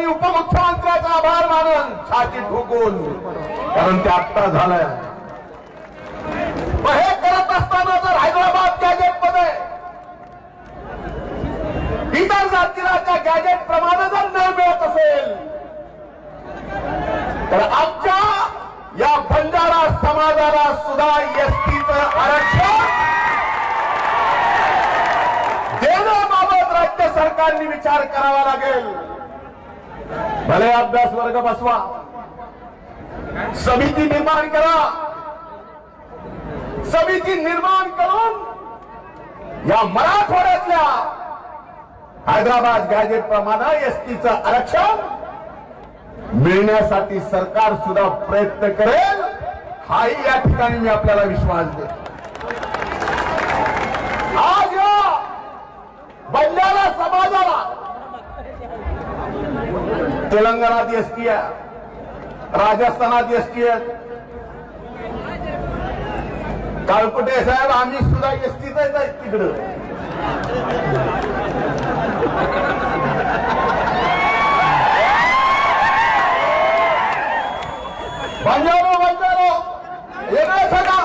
मी उपमुख्यमंत्र्याचा आभार मानून छाती ठोकून, कारण ते आत्ता झालंय. हे करत असताना जर हैदराबाद गॅजेट मध्ये इतर जातीच्या गॅजेट प्रमाणे जर न मिळत असेल तर आमच्या या बंजारा समाजाला सुद्धा एसटीचं आरक्षण देण्याबाबत राज्य सरकारने विचार करावा लागेल. भले अभ्यास वर्ग बसवा, समिती निर्माण करा, समिती निर्माण करून या मराठवाड्यातल्या हैदराबाद गॅजेट प्रमाणे एसटीचं आरक्षण मिळण्यासाठी सरकार सुद्धा प्रयत्न करेल, हाही या ठिकाणी मी आपल्याला विश्वास देतो. आज या बंजारा समाजाला तेलंगणात एसटी आहे, राजस्थानात एसटी आहे. काळकुटे साहेब आम्ही सुद्धा एसटीच आहे तिकडं. बंजारो येणार का?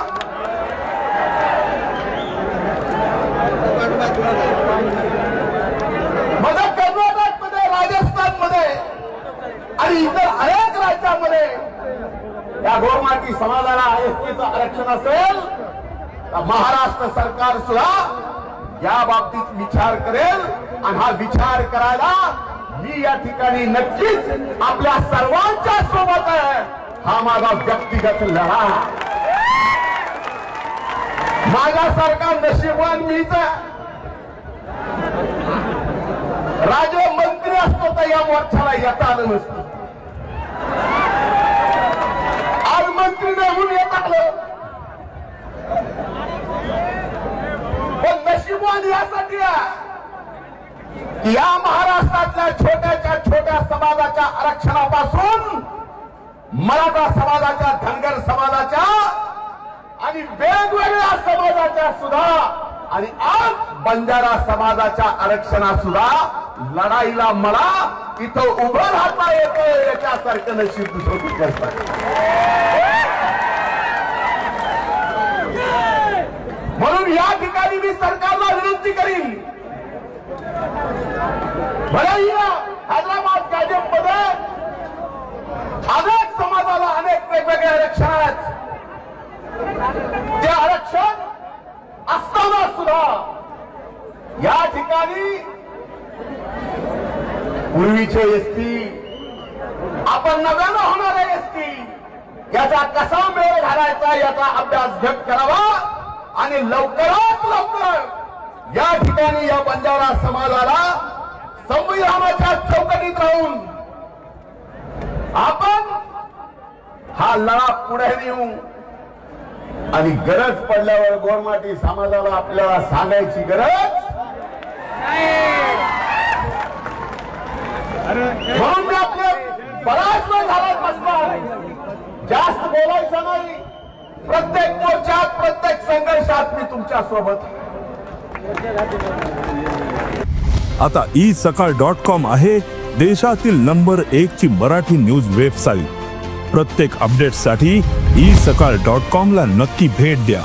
मग कर्नाटक मध्ये, राजस्थान मध्ये आणि इतर अनेक राज्यांमध्ये या गोरमाटी समाजाला एसटीचं आरक्षण असेल तर महाराष्ट्र सरकार सुद्धा या बाबतीत विचार करेल. आणि हा विचार करायला मी या ठिकाणी नक्कीच आपल्या सर्वांच्या सोबत आहे. हा माझा व्यक्तिगत लढा. माझ्यासारखा नशीबवान मीच आहे. राज्यमंत्री असतो तर या मोर्चाला येता आलं नसतं. आज मंत्री म्हणून येत आलं, पण नशीबवान यासाठी आहे या महाराष्ट्रातल्या छोट्याच्या छोट्या समाजाच्या आरक्षणापासून मराठा समाजाच्या, धनगर समाजाच्या आणि वेगवेगळ्या समाजाच्या सुद्धा आणि आज बंजारा समाजाच्या आरक्षणा सुद्धा लढाईला मला इथं उभं राहता येतं याच्यासारखं नशीब दुसरं कुठे असतं. म्हणून या ठिकाणी मी सरकारला विनंती करीन, भलेही हैदराबाद गॅजेट मध्ये अनेक समाजाला अनेक वेगवेगळे आरक्षण आहेत. ते आरक्षण असताना सुद्धा या ठिकाणी पूर्वीचे एसटी, आपण नव्यानं होणारे एसटी याचा कसा मेळ घालायचा याचा अभ्यास घट करावा आणि लवकरात लवकर या ठिकाणी या बंजारा समाजाला संविधानाच्या चौकटीत राहून आपण हा लढा पुढे नेऊ. आणि गरज पडल्यावर गोरमाटी समाजाला आपल्याला सांगायची गरज म्हणून मी आपले बराच वेळ झाला बसणार, जास्त बोलायचं नाही. प्रत्येक मोर्चात, प्रत्येक संघर्षात मी तुमच्या सोबत. आता isakal.com आहे देशातील नंबर 1 ची मराठी न्यूज वेबसाईट. प्रत्येक अपडेटसाठी isakal.com ला नक्की भेट द्या.